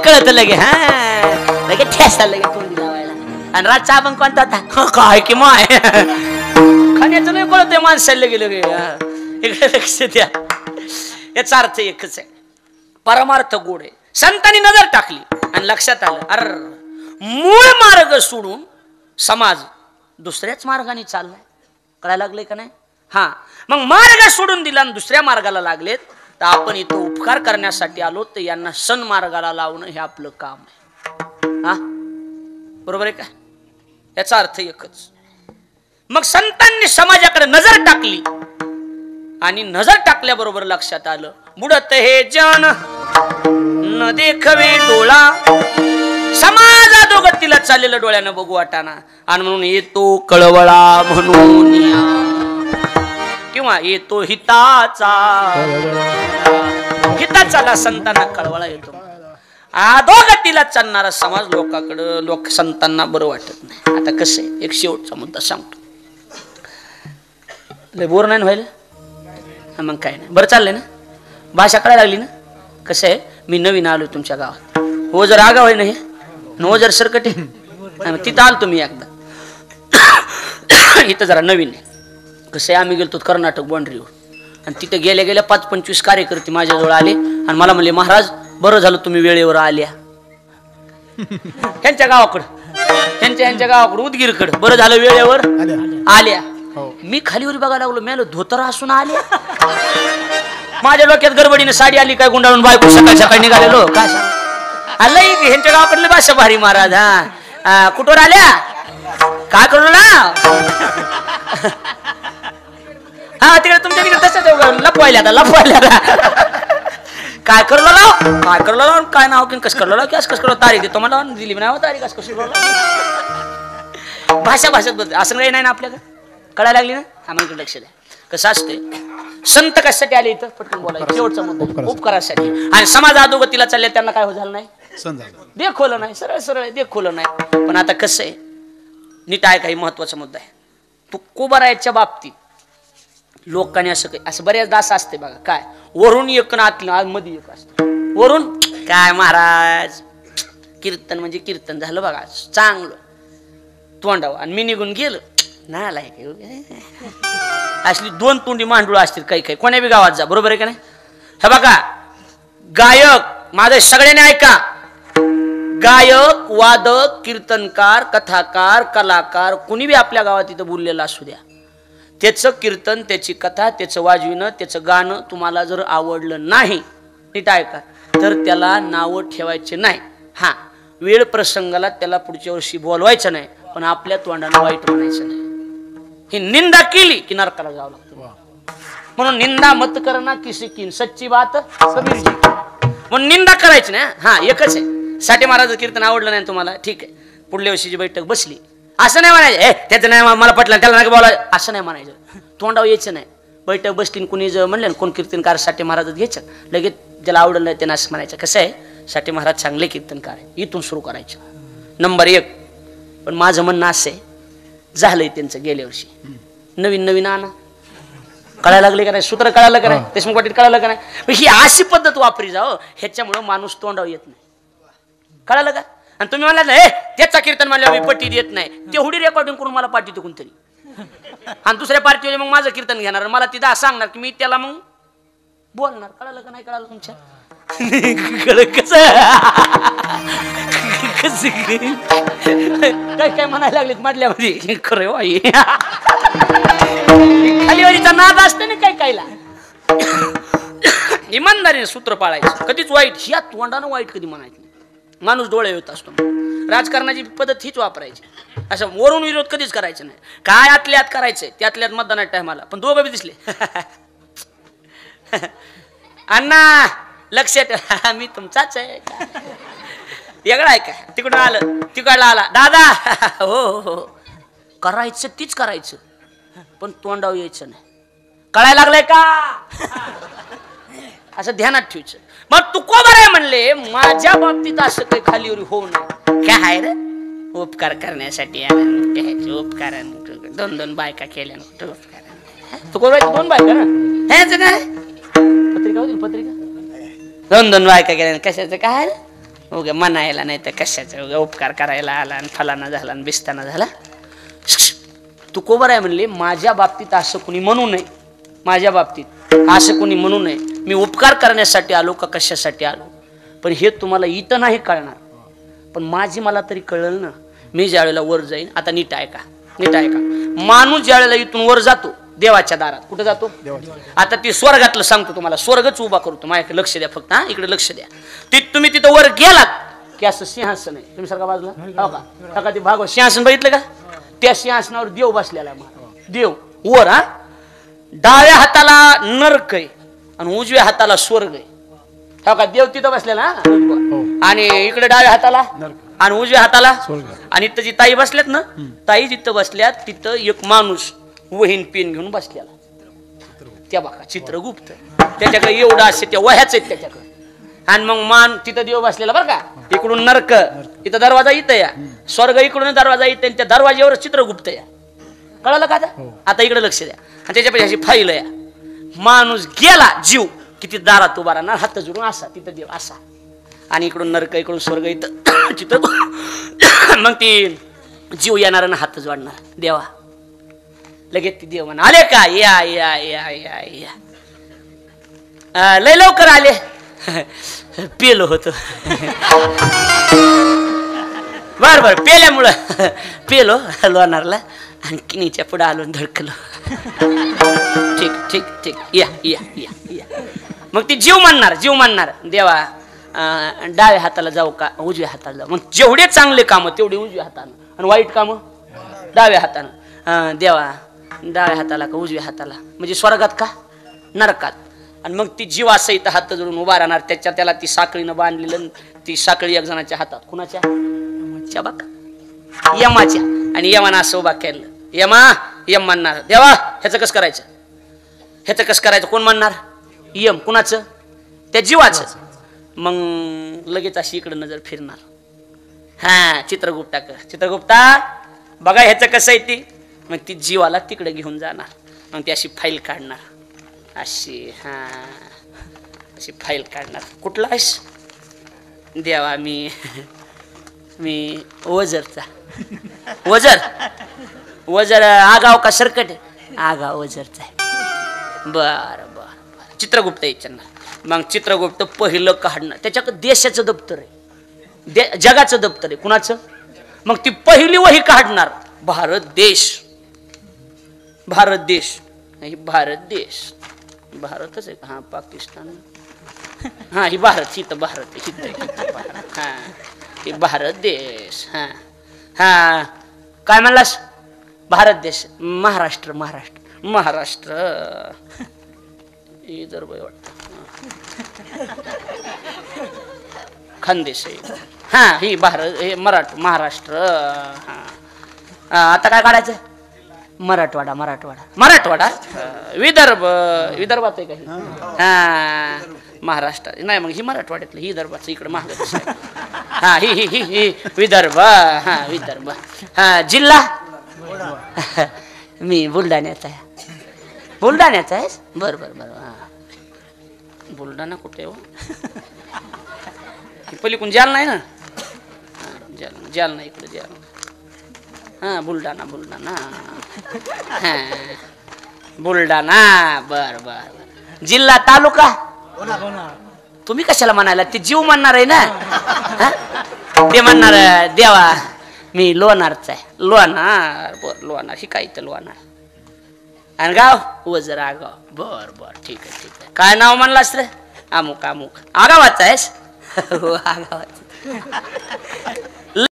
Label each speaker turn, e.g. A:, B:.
A: कळत लगे हा लगे ठेसा लगे तोंडी लावायला. आणि रातचा आपण कोणता होता काय की माय खाण्याचं नाही कळत माणसाला लगे लगे. इकडे लक्ष द्या. याचा अर्थ एकच आहे, परमार्थ गोड आहे. संतांनी नजर टाकली आणि लक्षात आलं अर मूळ मार्ग सोडून समाज दुसऱ्याच मार्गाने चाललाय. कळायला लागले का नाही? हा मग मार्ग सोडून दिला आणि दुसऱ्या मार्गाला लागलेत तर आपण इथं उपकार करण्यासाठी आलो तर यांना सन मार्गाला लावणं हे आपलं काम आहे. हा बरोबर आहे का? याचा अर्थ एकच. मग संतांनी समाजाकडे नजर टाकली आणि नजर टाकल्याबरोबर लक्षात आलं बुडत हे जन न देखवे डोळा. समाज अधोगतीला चाललेलं डोळ्यानं बघू वाटाना आणि म्हणून येतो कळवळा म्हणून किंवा येतो हिताचा हिताचाला संतांना कळवळा येतो. अधोगतीला चालणारा समाज लोकांकडे लोक संतांना बरं वाटत नाही. आता कसं आहे एक शेवटचा मुद्दा सांगतो. लय बोर नाही व्हायला मग काय नाही बरं चाललंय ना. भाषा कळायला लागली ना. कसं आहे मी नवीन आलो तुमच्या गावात. हो जर आगाव आहे ना हे नो जर सरकट आहे तिथं आलो तुम्ही एकदा. इथं जरा नवीन आहे. कसं आहे आम्ही गेलो कर्नाटक बाउंड्रीवर आणि तिथे गेल्या गेल्या 5-25 कार्यकर्ते माझ्याजवळ आले आणि मला म्हणले महाराज बरं झालं तुम्ही वेळेवर आल्या. त्यांच्या गावाकडं त्यांच्या गावाकडं उदगीरकडं बरं झालं वेळेवर आल्या. मी खालीवर बघायला लागलो मेलो धोतर असून आल्या. माझ्या डोक्यात गडबडीने साडी आली काय गुंडाळून बायको सकाळी सकाळी निघालेलो काय आलं ह्यांच्या गावाकडले भाषा भारी महाराज. हा कुठवर आल्या काय करू ना हा तिकडे तुमच्या तिकडे तसंच लपवायला काय करलो लाव काय करलो लाव काय नाव की कसं करलो लाव की असं कसं करलो तारीख देतो मला दिली नाही तारीख असं कसं भाषा भाषेत बदल असं काही नाही ना आपल्याकडे. कळायला लागली ना. आम्हाला लक्ष द्या. कसं असते संत कशासाठी आले इथं पटकन बोलायचं शेवटचा मुद्दा उपकारासाठी. आणि समाज अधोगतीला चालले त्यांना काय झालं नाही देखवलं नाही सरळ सरळ देखवलं नाही. पण आता कसं आहे नीट आहे काही महत्वाचा मुद्दा आहे. तुकोबारायच्या बाबतीत लोकांनी असं बऱ्याचदा असं असते बघा काय वरून एक ना आतलं मध्ये एक असतं. वरून काय महाराज कीर्तन म्हणजे कीर्तन झालं बघा चांगलं तोंडावं आणि मी निघून गेलो नाला असली 2 तोंडी मांडूळ असतील काही काही कोण्या बी गावात जा. बरोबर आहे का नाही? हे बघा गायक माझं सगळ्यांनी ऐका. गायक वादक कीर्तनकार कथाकार कलाकार कुणी बी आपल्या गावात इथं बोललेलं असू द्या त्याचं कीर्तन त्याची कथा त्याचं वाजविणं त्याचं गाणं तुम्हाला जर आवडलं नाही नीट ऐका तर त्याला नावं ठेवायचे नाही. हा वेळ प्रसंगाला त्याला पुढच्या वर्षी बोलवायचं नाही पण आपल्या तोंडानं वाईट म्हणायचं नाही. ही निंदा केली की नरकाला जावं लागतं. म्हणून निंदा मत करना किसी की सच्ची बात कबीर जी. म्हणून निंदा करायची ना. हा एकच आहे साठे महाराज कीर्तन आवडलं नाही तुम्हाला ठीक आहे पुढल्या वर्षीची बैठक बसली असं नाही म्हणायचं त्याचं नाही मला पटलं त्याला नाही बोला असं नाही म्हणायचं. तोंडावर यायचं नाही. बैठक बसली कुणी जर म्हणलं कोण कीर्तनकार साठे महाराज घ्यायचं लगेच ज्याला आवडलं नाही त्यांना असं म्हणायचं. कसं आहे साठे महाराज चांगले कीर्तनकार आहे इथून सुरू करायचं नंबर 1. पण माझं म्हणणं असं आहे झालंय त्यांचं गेल्या वर्षी नवीन नवीन आणा. कळायला लागले का नाही सूत्र कळालं का नाही देशमुख पाटील कळालं का नाही. ही अशी पद्धत वापरी जाओ ह्याच्यामुळं माणूस तोंडावर येत नाही. कळालं का? आणि तुम्ही म्हणाल त्याचा कीर्तन म्हणल्यावर पट्टी देत नाही तेवढी रेकॉर्डिंग करून मला पाठी देतो कोणतरी आणि दुसऱ्या पार्टीवर मग माझं कीर्तन घेणार मला तिथं सांगणार की मी त्याला मग बोलणार. कळालं का नाही कळालं तुमच्या काय काय म्हणायला लागलेत म्हटल्यामध्ये खरं खालीवरीचा नाद असते ना काय कायला इमानदारीने सूत्र पाळायचं कधीच वाईट ह्या तोंडानं वाईट कधी म्हणायचं नाही. माणूस डोळे होत असतो. राजकारणाची पद्धत हीच वापरायची. असं वरून विरोध कधीच करायचं नाही. काय आतल्यात करायचंय त्यातल्यात मतदानात टायमाला पण दोघं बी दिसले अण्णा लक्षात मी तुमचाच आहे वेगळा आहे का तिकडून आलं तिकडला आला दादा हो हो करायचं तीच करायचं पण तोंडावर यायचं नाही. कळायला लागलंय का असं ध्यानात ठेवायचं. मग तू को बरं म्हणले माझ्या बाबतीत असं काही खालीवर होऊ नये. काय आहे रे उपकार करण्यासाठी उपकार 2 बायका केल्या तू को 2 बायका ना ह्याच काय पत्रिका होती पत्रिका 2 बायका केल्या कशाचं काय उगा म्हणायला नाही तर कशाचा उगा उपकार करायला आला आणि फलाना झाला आणि बिस्ताना झाला. तू कोबर आहे म्हणले, माझ्या बाबतीत असं कुणी म्हणू नये, माझ्या बाबतीत असं कुणी म्हणू नये. मी उपकार करण्यासाठी आलो का कशासाठी आलो, पण हे तुम्हाला इथं नाही कळणार, पण माझी मला तरी कळलं ना. मी ज्या वेळेला वर जाईन, आता नीट ऐका, नीट ऐका. माणूस ज्या वेळेला इथून वर जातो देवाच्या दारात, कुठे जातो? आता ती स्वर्गातलं सांगतो तुम्हाला, स्वर्गच उभा करतो. माझ्याकडे लक्ष द्या फक्त, हा इकडे लक्ष द्या. तुम्ही तिथं वर गेलात की असं सिंहासन आहे, तुम्ही सारखा बाजूला हो का, ते भागवत सिंहासन बघितलं का? त्या सिंहासनावर देव बसलेला आहे. देव वर, हा डाव्या हाताला नरक आहे आणि उजव्या हाताला स्वर्ग आहे. हो का, देव तिथं बसलेला आणि इकडे डाव्या हाताला आणि उजव्या हाताला. आणि इथं जी ताई बसल्यात ना, ताई जिथं बसल्यात तिथं एक माणूस वहीन पेन घेऊन बसलेला. त्या बघा चित्रगुप्त, त्याच्याकडे एवढं असे त्या वह्याच आहेत त्याच्याकडे. आणि मग मान तिथं देव बसलेला बरं का, इकडून नरक, इथं दरवाजा इथं या, स्वर्ग इकडून दरवाजा इथं, त्या दरवाज्यावर चित्रगुप्त या. कळलं का? आता इकडे लक्ष द्या. आणि त्याच्यापेक्षा अशी फाईल या. माणूस गेला जीव किती दारात उभा राहणार, हात जोडून असा, तिथं देव असा, आणि इकडून नरक इकडून स्वर्ग इथं चित्र. मग ती जीव येणार ना हात जोडणार देवा. लगेच ती देव म्हणा, आले का? या या या या या. लय लवकर आले. पेलो होतो. बर बर, पेल्यामुळं पेलो लोणारला आणि किनीच्या पुढे आलो धडकलो. ठीक ठीक ठीक, या या या या. मग ती जीव म्हणणार देवा डाव्या हाताला जाऊ का उजव्या हाताला जाऊ? मग जेवढे चांगले कामं तेवढे उजव्या हातानं, आणि वाईट कामं डाव्या हातानं. देवा डाव्या हाताला का उजव्या हाताला, म्हणजे स्वर्गात का नरकात? आणि मग ती जीव असं इथं हात जोडून उभा राहणार. त्याला ती साखळीनं बांधलेलं, ती साखळी एक जणाच्या हातात, कुणाच्या? यमाच्या. आणि यमानं असं उभा केलं. यम म्हणणार देवा ह्याचं कसं करायचं, ह्याचं कसं करायचं? कोण म्हणणार? यम. कुणाचं? त्या जीवाचं. मग लगेच अशी इकडे नजर फिरणार. हा चित्रगुप्ता बघा ह्याचं कसं आहे ते. मग ती जीवाला तिकडे घेऊन जाणार. मग ती अशी फाईल काढणार अशी, हा अशी फाईल काढणार. कुठला आहेस? देवा मी वजरचा. वजर आगाव का सरकट? आगाव वजरचा आहे. बर बर बर. चित्रगुप्त विचारणार. मग चित्रगुप्त पहिलं काढणार. त्याच्याकडे देशाचं दप्तर आहे, जगाचं दप्तर आहे. कुणाचं? मग ती पहिली वही काढणार. भारत देश नाही, भारत देश. भारतच आहे. हा पाकिस्तान, हा ही भारत, ही तर भारत आहे. हा ही भारत देश. हा हा काय म्हणलास? भारत देश. महाराष्ट्र विदर्भ वाटतं, खानदेश आहे. हा ही भारत, हे महाराष्ट्र. हा आता काय काढायचं? मराठवाडा. विदर्भात आहे काही? हा महाराष्ट्र नाही, मग ही मराठवाड्यातलं, ही विदर्भाचं इकडे महाराष्ट्र आहे. हा ही विदर्भ. हा विदर्भ. हा जिल्हा मी बुलढाण्याचा आहे. बुलढाण्याचा आहे? बर. हा बुलढाणा कुठे हो? पलीकडून जालना आहे ना? जालना इकडे जालना. हा बुलढाणा. हा बुलढाणा. बर. जिल्हा तालुका? तुम्ही कशाला म्हणायला? ते जीव म्हणणार आहे ना. ते म्हणणार देवा मी लोणारचा आहे. लोणार ही काय तर लोणार. आणि गाव? वजर आगाव. बर ठीक आहे. काय नाव म्हणलास रे? अमुक. आगावाचा आहेस? हो आगावाचा.